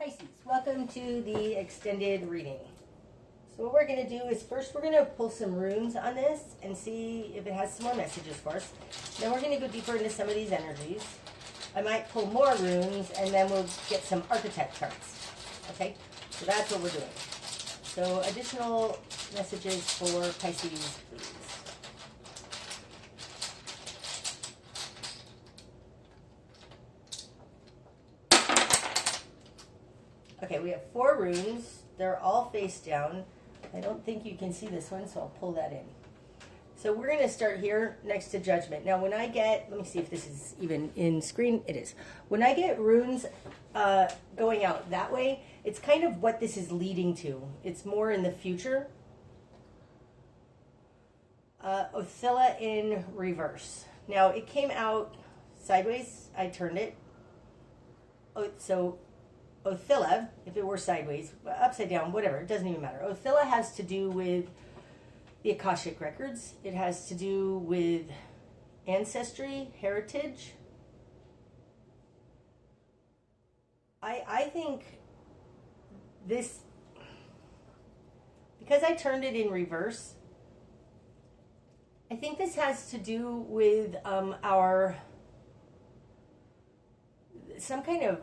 Pisces, welcome to the extended reading. So what we're going to do is first we're going to pull some runes on this and see if it has some more messages for us. Then we're going to go deeper into some of these energies. I might pull more runes and then we'll get some archetype cards. Okay, so that's what we're doing. So additional messages for Pisces, please. Okay, we have 4 runes. They're all face down. I don't think you can see this one, so I'll pull that in. So we're going to start here next to Judgment. Now when I get, let me see if this is even in screen. It is. When I get runes going out that way, it's kind of what this is leading to. It's more in the future. Othilla in reverse. Now it came out sideways. I turned it. Oh, so Othilla, if it were sideways, upside down, whatever, it doesn't even matter. Othilla has to do with the Akashic records. It has to do with ancestry, heritage. I think this, because I turned it in reverse, I think this has to do with some kind of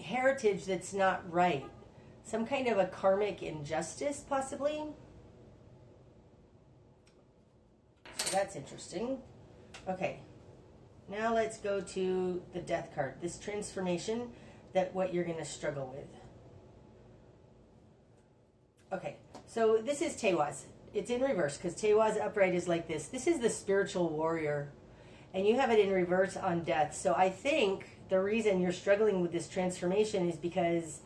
heritage that's not right. Some kind of a karmic injustice, possibly. So that's interesting. Okay. Now let's go to the Death card. This transformation, that what you're going to struggle with. Okay. So this is Tewaz. It's in reverse because Tewaz upright is like this. This is the spiritual warrior. And you have it in reverse on Death. So I think the reason you're struggling with this transformation is because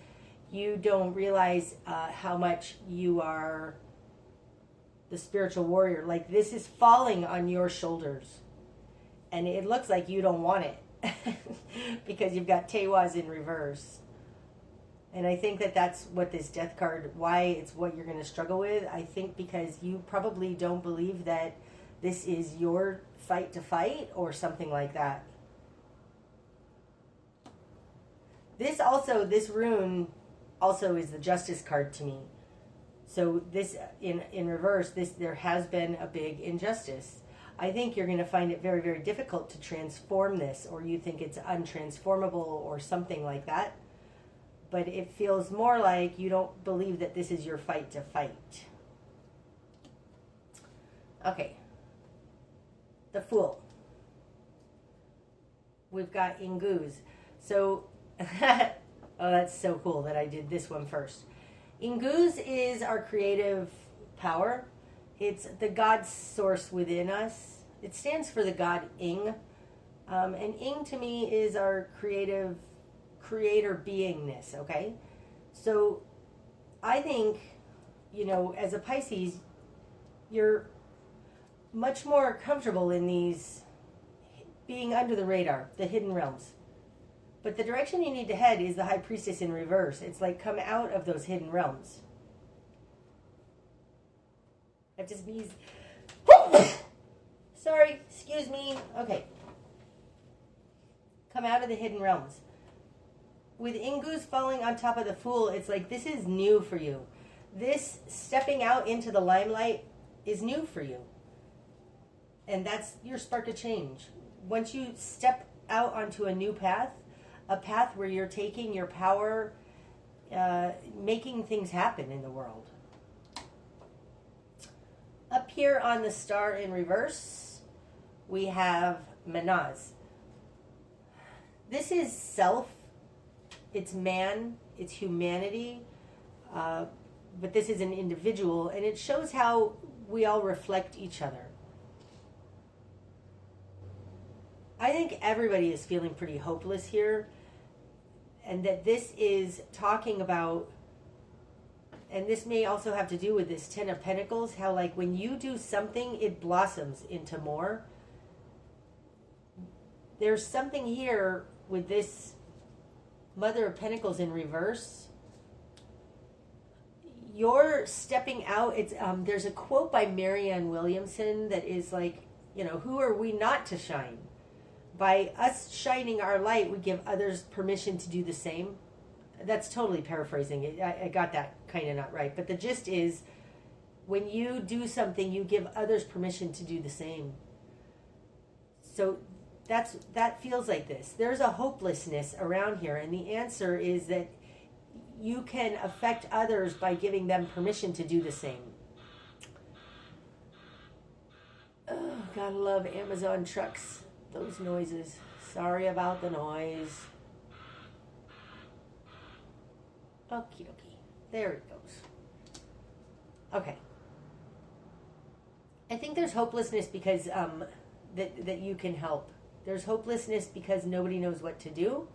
you don't realize how much you are the spiritual warrior. Like this is falling on your shoulders. And it looks like you don't want it. Because you've got Tewaz in reverse. And I think that that's what this Death card, why it's what you're going to struggle with. I think because you probably don't believe that this is your fight to fight or something like that. This rune also is the Justice card to me. So this, in reverse, there has been a big injustice. I think you're going to find it very, very difficult to transform this, or you think it's untransformable or something like that. But it feels more like you don't believe that this is your fight to fight. Okay. The Fool. We've got Inguz. So, oh, that's so cool that I did this one first. Inguz is our creative power. It's the God source within us. It stands for the God Ing. And Ing to me is our creator beingness, okay? So I think, as a Pisces, you're much more comfortable in these being under the radar, the hidden realms. But the direction you need to head is the High Priestess in reverse. It's like come out of those hidden realms. I have to sneeze. Sorry, excuse me. Okay. Come out of the hidden realms. With Inguz falling on top of the Fool, it's like this is new for you. This stepping out into the limelight is new for you. And that's your spark to change. Once you step out onto a new path, a path where you're taking your power, making things happen in the world. Up here on the star in reverse, we have Manaz. This is self, it's man, it's humanity, but this is an individual, and it shows how we all reflect each other. I think everybody is feeling pretty hopeless here, and that this is talking about, and this may also have to do with this Ten of Pentacles, how like when you do something, it blossoms into more. There's something here with this Mother of Pentacles in reverse. You're stepping out. It's there's a quote by Marianne Williamson that is like, who are we not to shine? By us shining our light, we give others permission to do the same. That's totally paraphrasing it. I got that kind of not right. But the gist is, when you do something, you give others permission to do the same. So that feels like this. There's a hopelessness around here, and the answer is that you can affect others by giving them permission to do the same. Oh, gotta love Amazon trucks. Those noises. Sorry about the noise. Okie dokie. There it goes. Okay. I think there's hopelessness because that you can help. There's hopelessness because nobody knows what to do.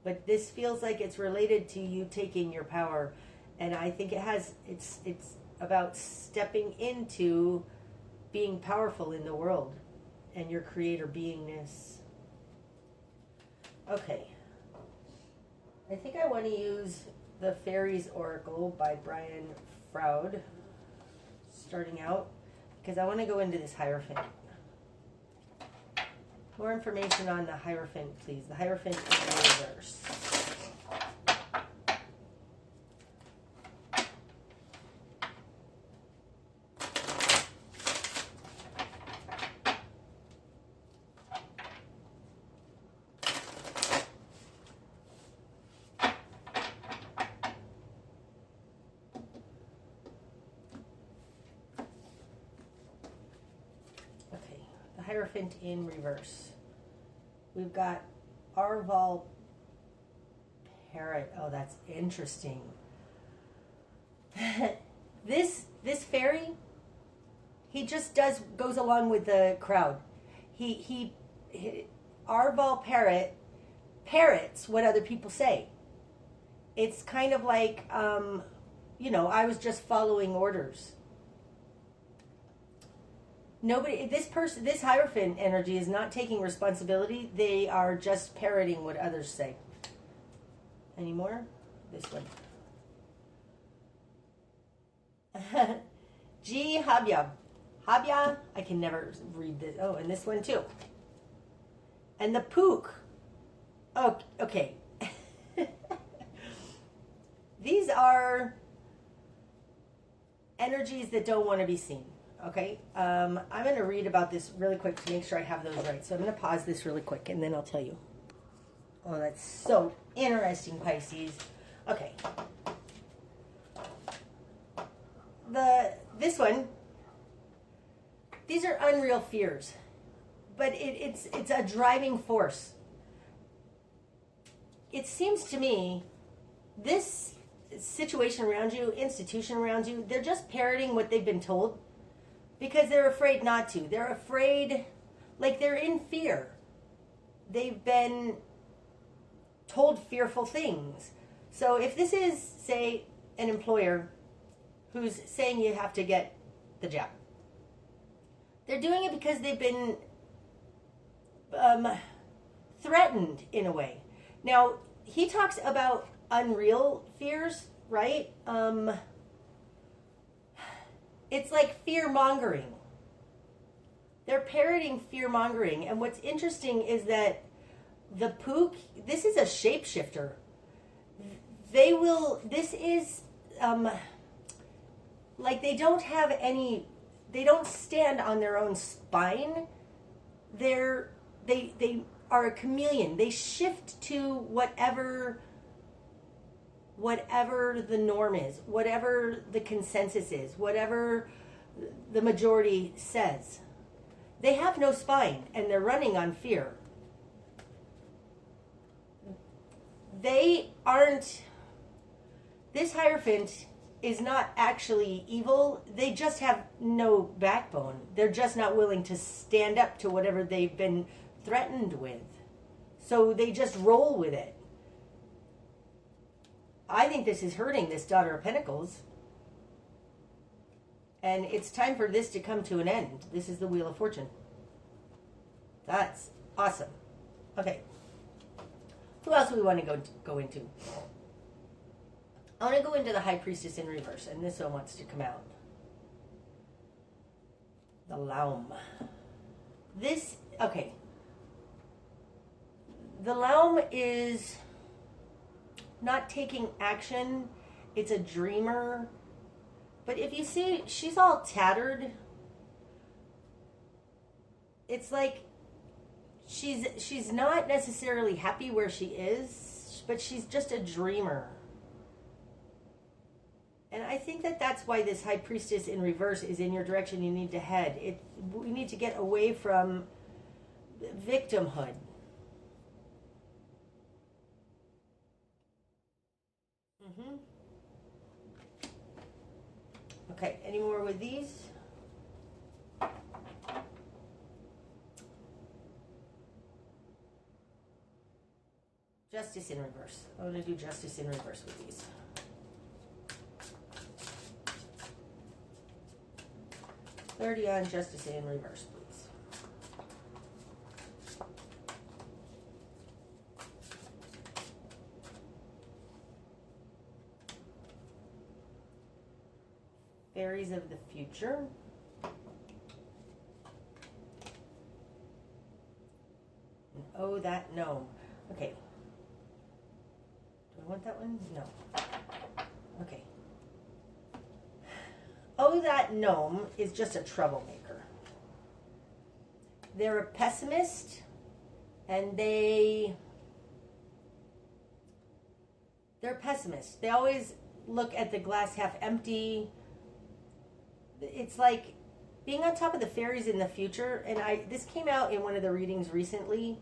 But this feels like it's related to you taking your power. And I think it's about stepping into being powerful in the world and your creator beingness. Okay. I think I want to use the Fairies Oracle by Brian Froud, starting out, because I want to go into this Hierophant. More information on the Hierophant, please. The Hierophant in reverse. Hierophant in reverse. We've got Arval Parrot. Oh, that's interesting. This fairy, he just goes along with the crowd. He Arval Parrot parrots what other people say. It's kind of like I was just following orders. This Hierophant energy is not taking responsibility. They are just parroting what others say. Any more? This one. G. Habya. Habya, I can never read this. Oh, and this one too. And the Pook. Oh, okay. These are energies that don't want to be seen. Okay, I'm going to read about this really quick to make sure I have those right. So I'm going to pause this really quick and then I'll tell you. Oh, that's so interesting, Pisces. Okay. This one, these are unreal fears, but it's a driving force. It seems to me this situation around you, institution around you, they're just parroting what they've been told. Because they're afraid not to. They're afraid, like they're in fear. They've been told fearful things. So if this is, say, an employer who's saying you have to get the job, they're doing it because they've been threatened in a way. Now, he talks about unreal fears, right? It's like fear-mongering. They're parroting fear-mongering. And what's interesting is that the Pook, this is a shapeshifter. This is, like they don't have any, they don't stand on their own spine. They are a chameleon. They shift to whatever the norm is, whatever the consensus is, whatever the majority says. They have no spine, and they're running on fear. They aren't... This Hierophant is not actually evil. They just have no backbone. They're just not willing to stand up to whatever they've been threatened with. So they just roll with it. I think this is hurting this Daughter of Pentacles. And it's time for this to come to an end. This is the Wheel of Fortune. That's awesome. Okay. Who else do we want to go into? I want to go into the High Priestess in reverse. And this one wants to come out. The Laum. Okay. The Laum is not taking action. It's a dreamer. But if you see, she's all tattered. It's like she's not necessarily happy where she is, but she's just a dreamer. And I think that that's why this High Priestess in reverse is in your direction you need to head. We need to get away from victimhood. Okay, any more with these? Justice in reverse. I'm going to do Justice in reverse with these. $30 on Justice in reverse, please. Fairies of the future. And oh, that gnome. Okay. Do I want that one? No. Okay. Oh, that gnome is just a troublemaker. They're a pessimist, and they're pessimists. They always look at the glass half empty. It's like being on top of the fairies in the future, and this came out in one of the readings recently.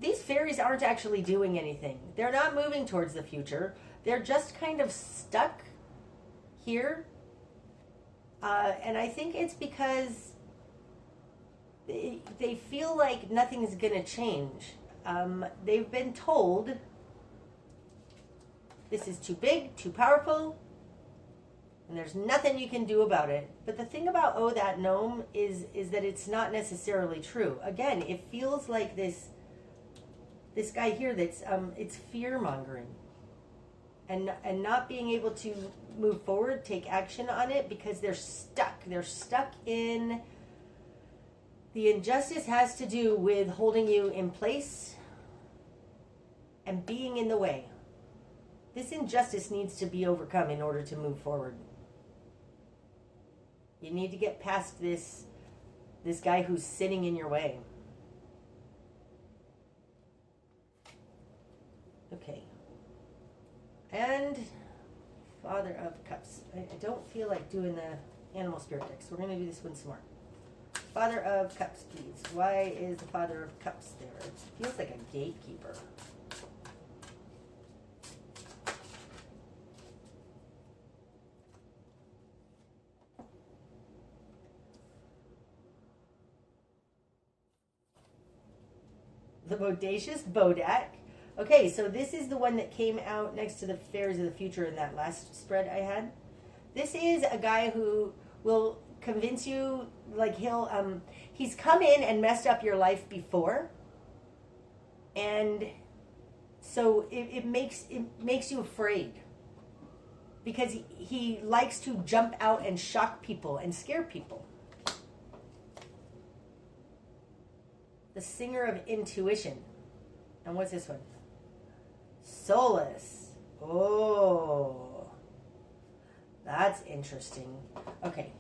These fairies aren't actually doing anything. They're not moving towards the future. They're just kind of stuck here. And I think it's because they feel like nothing's going to change. They've been told this is too big, too powerful, and there's nothing you can do about it. But the thing about Oh, that gnome is that it's not necessarily true. Again, it feels like this guy here that's it's fear-mongering. And not being able to move forward, take action on it, because they're stuck. They're stuck in... The injustice has to do with holding you in place and being in the way. This injustice needs to be overcome in order to move forward. You need to get past this guy who's sitting in your way. Okay. And Father of Cups. I don't feel like doing the animal spirit deck, so we're going to do this one some more. Father of Cups, please. Why is the Father of Cups there? It feels like a gatekeeper. The Bodacious Bodak. Okay, so this is the one that came out next to the Fairies of the Future in that last spread I had. This is a guy who will convince you, like he's come in and messed up your life before. And so it makes you afraid. Because he likes to jump out and shock people and scare people. The Singer of Intuition. And what's this one? Solace. Oh. That's interesting. Okay.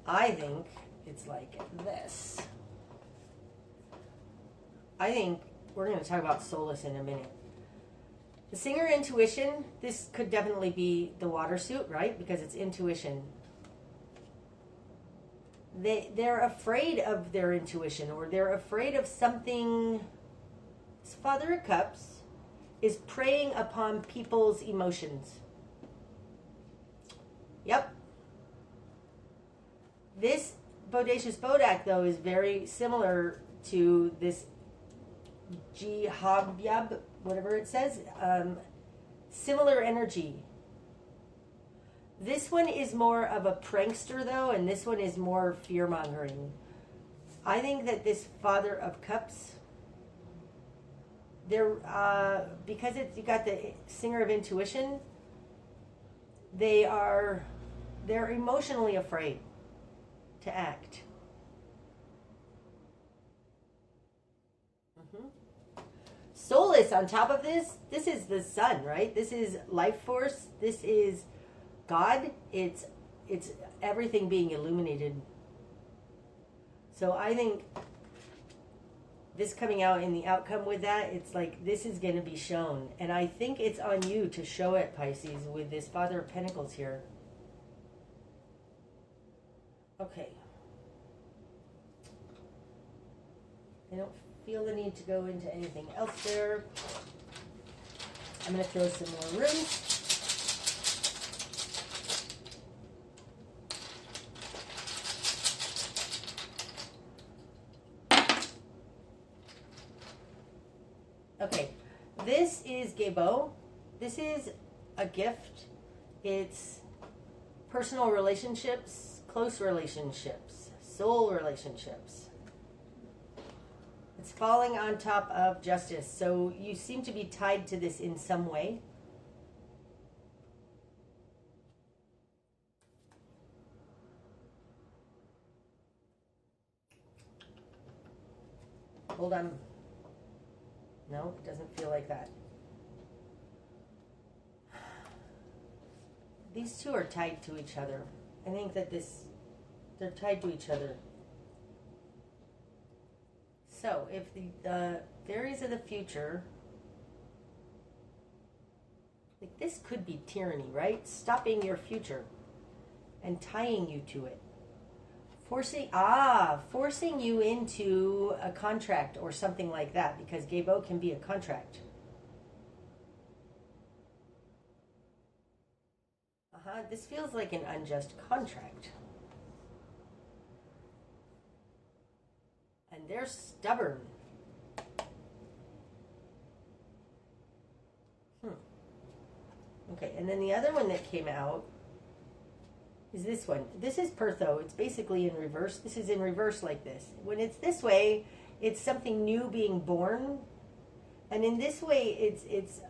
I think it's like this. I think we're going to talk about solace in a minute. The Singer Intuition, this could definitely be the water suit, right? Because it's intuition. They're afraid of their intuition, or they're afraid of something. This Father of Cups is preying upon people's emotions. Yep. This Bodacious Bodak, though, is very similar to this Jihabyab, whatever it says. Similar energy. This one is more of a prankster, though, and this one is more fear-mongering. I think that this Father of Cups, because you got the Singer of Intuition, they're emotionally afraid to act. soulless on top of this. This is the sun, right? This is life force. This is God. It's everything being illuminated. So I think this coming out in the outcome with that, it's like this is going to be shown. And I think it's on you to show it, Pisces, with this Father of Pentacles here. Okay. I don't feel the need to go into anything else there. I'm going to throw some more rooms. Okay, this is Gebo. This is a gift. It's personal relationships, close relationships, soul relationships. It's falling on top of justice. So you seem to be tied to this in some way. Hold on. No, it doesn't feel like that. These two are tied to each other. I think that they're tied to each other. So, if the theories of the future, like this could be tyranny, right? Stopping your future and tying you to it. Forcing you into a contract or something like that, because Gebo can be a contract. This feels like an unjust contract. And they're stubborn. Okay, and then the other one that came out is this one. This is Pertho. It's basically in reverse. This is in reverse like this. When it's this way, it's something new being born. And in this way, it's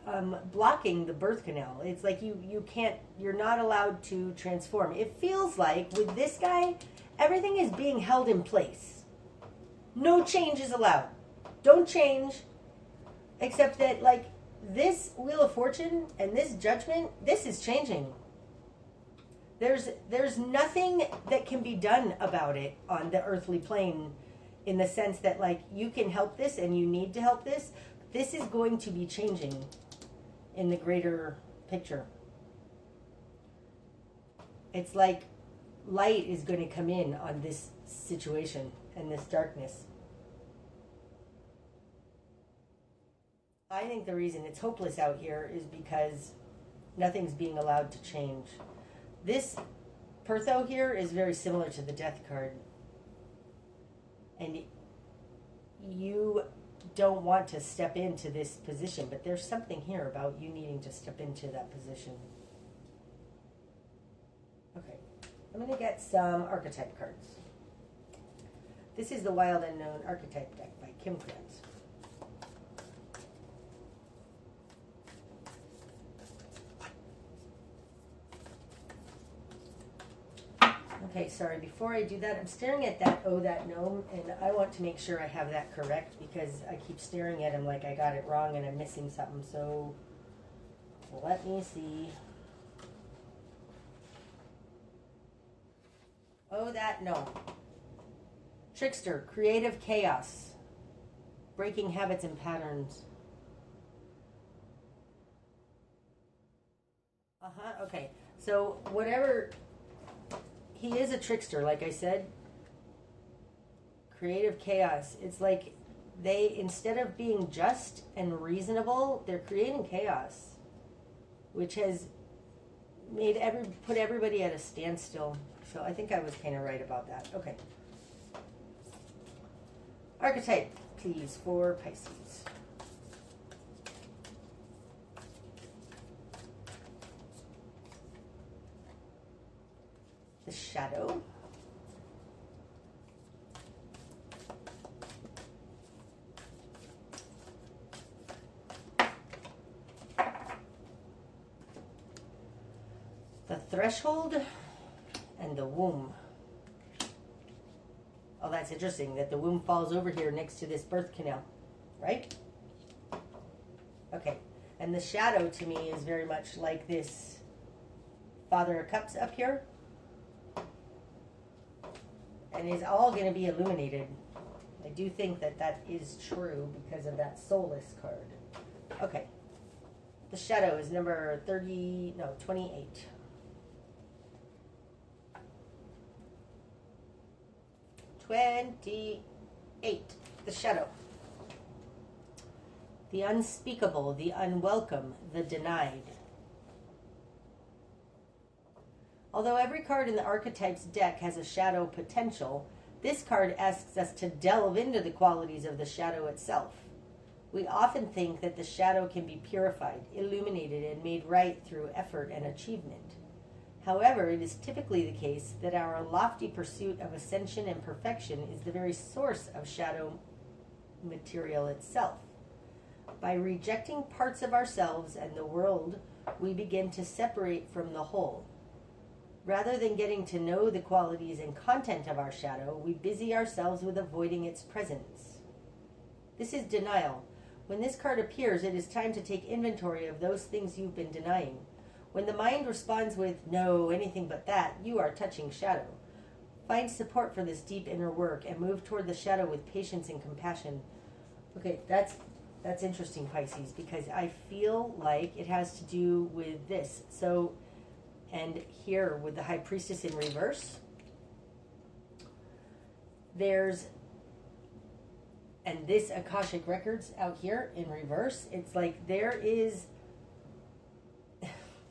blocking the birth canal. It's like you can't, you're not allowed to transform. It feels like with this guy, everything is being held in place. No change is allowed. Don't change, except that like this Wheel of Fortune and this Judgment, this is changing. There's nothing that can be done about it on the earthly plane, in the sense that like you can help this and you need to help this. This is going to be changing in the greater picture. It's like light is going to come in on this situation and this darkness. I think the reason it's hopeless out here is because nothing's being allowed to change. This Pertho here is very similar to the Death card. And you don't want to step into this position, but there's something here about you needing to step into that position. Okay, I'm going to get some archetype cards. This is the Wild Unknown Archetype deck by Kim Krantz. Okay, sorry, before I do that, I'm staring at that that gnome, and I want to make sure I have that correct, because I keep staring at him like I got it wrong and I'm missing something, so let me see. That gnome. Trickster, creative chaos, breaking habits and patterns. Okay, so whatever... He is a trickster, like I said. Creative chaos. It's like they, instead of being just and reasonable, they're creating chaos, which has made put everybody at a standstill. So I think I was kind of right about that. Okay. Archetype, please, for Pisces. The Shadow. The Threshold and the Womb. Oh, that's interesting that the womb falls over here next to this birth canal, right? Okay. And the shadow to me is very much like this Father of Cups up here. And is all going to be illuminated. I do think that that is true because of that Soulless card. Okay. The shadow is number 28. The shadow. The unspeakable, the unwelcome, the denied. Although every card in the archetype's deck has a shadow potential, this card asks us to delve into the qualities of the shadow itself. We often think that the shadow can be purified, illuminated, and made right through effort and achievement. However, it is typically the case that our lofty pursuit of ascension and perfection is the very source of shadow material itself. By rejecting parts of ourselves and the world, we begin to separate from the whole. Rather than getting to know the qualities and content of our shadow, we busy ourselves with avoiding its presence. This is denial. When this card appears, it is time to take inventory of those things you've been denying. When the mind responds with, no, anything but that, you are touching shadow. Find support for this deep inner work and move toward the shadow with patience and compassion. Okay, that's interesting, Pisces, because I feel like it has to do with this. So, and here with the High Priestess in reverse, there's, and this Akashic Records out here in reverse, it's like there is,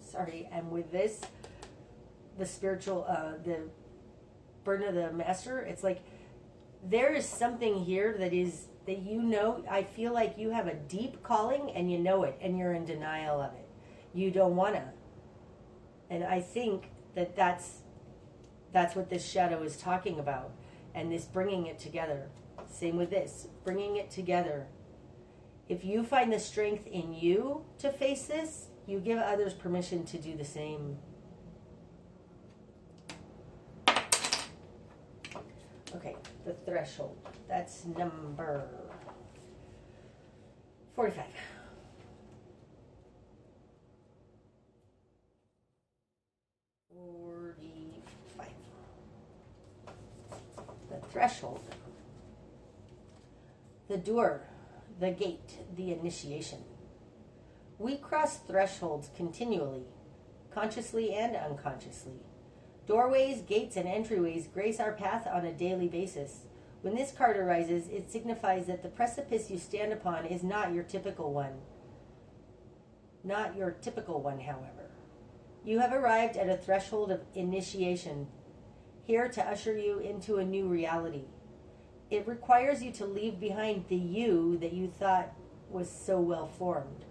sorry, and with this, the spiritual, the burden of the master, it's like there is something here that is, that you know, I feel like you have a deep calling and you know it and you're in denial of it. You don't want to. And I think that that's what this shadow is talking about. And this bringing it together. Same with this, bringing it together. If you find the strength in you to face this, you give others permission to do the same. Okay, the threshold. That's number 45. The threshold. The door, the gate, the initiation. We cross thresholds continually, consciously and unconsciously. Doorways, gates, and entryways grace our path on a daily basis. When this card arises, it signifies that the precipice you stand upon is not your typical one. Not your typical one, however. You have arrived at a threshold of initiation, here to usher you into a new reality. It requires you to leave behind the you that you thought was so well formed.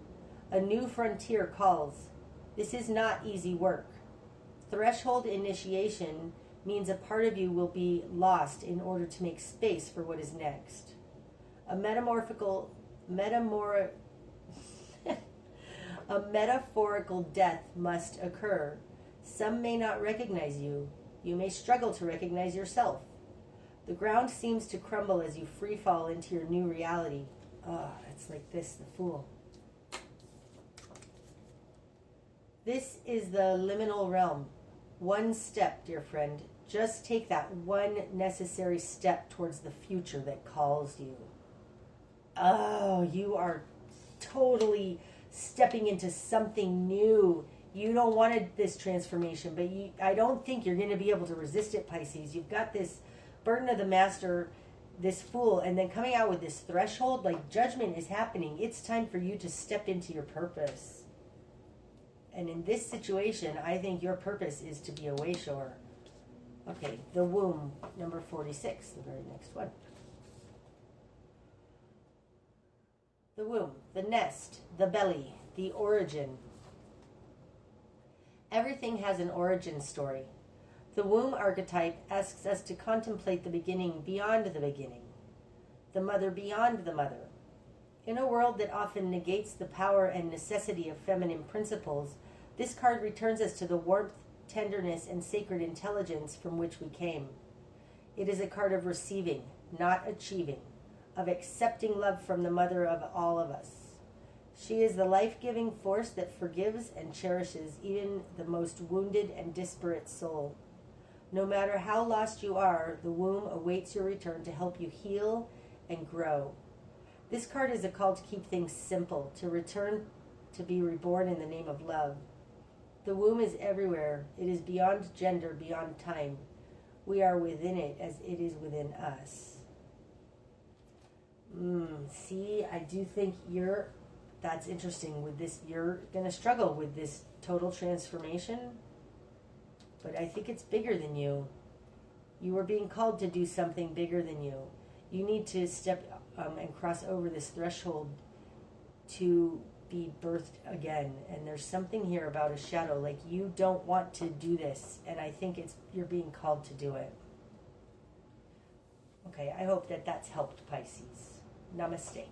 A new frontier calls. This is not easy work. Threshold initiation means a part of you will be lost in order to make space for what is next. A metaphorical death must occur. Some may not recognize you. You may struggle to recognize yourself. The ground seems to crumble as you free fall into your new reality. It's like this, the Fool. This is the liminal realm. One step, dear friend. Just take that one necessary step towards the future that calls you. Oh, you are totally stepping into something new. You don't want this transformation, but I don't think you're going to be able to resist it, Pisces. You've got this burden of the master, this Fool, and then coming out with this threshold, like judgment is happening. It's time for you to step into your purpose. And in this situation, I think your purpose is to be a wayshore. Okay, the womb, number 46, the very next one. The womb, the nest, the belly, the origin. Everything has an origin story. The womb archetype asks us to contemplate the beginning beyond the beginning, the mother beyond the mother. In a world that often negates the power and necessity of feminine principles, this card returns us to the warmth, tenderness, and sacred intelligence from which we came. It is a card of receiving, not achieving, of accepting love from the mother of all of us. She is the life-giving force that forgives and cherishes even the most wounded and disparate soul. No matter how lost you are, the womb awaits your return to help you heal and grow. This card is a call to keep things simple, to return to be reborn in the name of love. The womb is everywhere. It is beyond gender, beyond time. We are within it as it is within us. See, I do think that's interesting with this. You're going to struggle with this total transformation, but I think it's bigger than you. You are being called to do something bigger than you. You need to step and cross over this threshold to be birthed again. And there's something here about a shadow, like you don't want to do this, and I think you're being called to do it. Okay, I hope that's helped, Pisces. Namaste.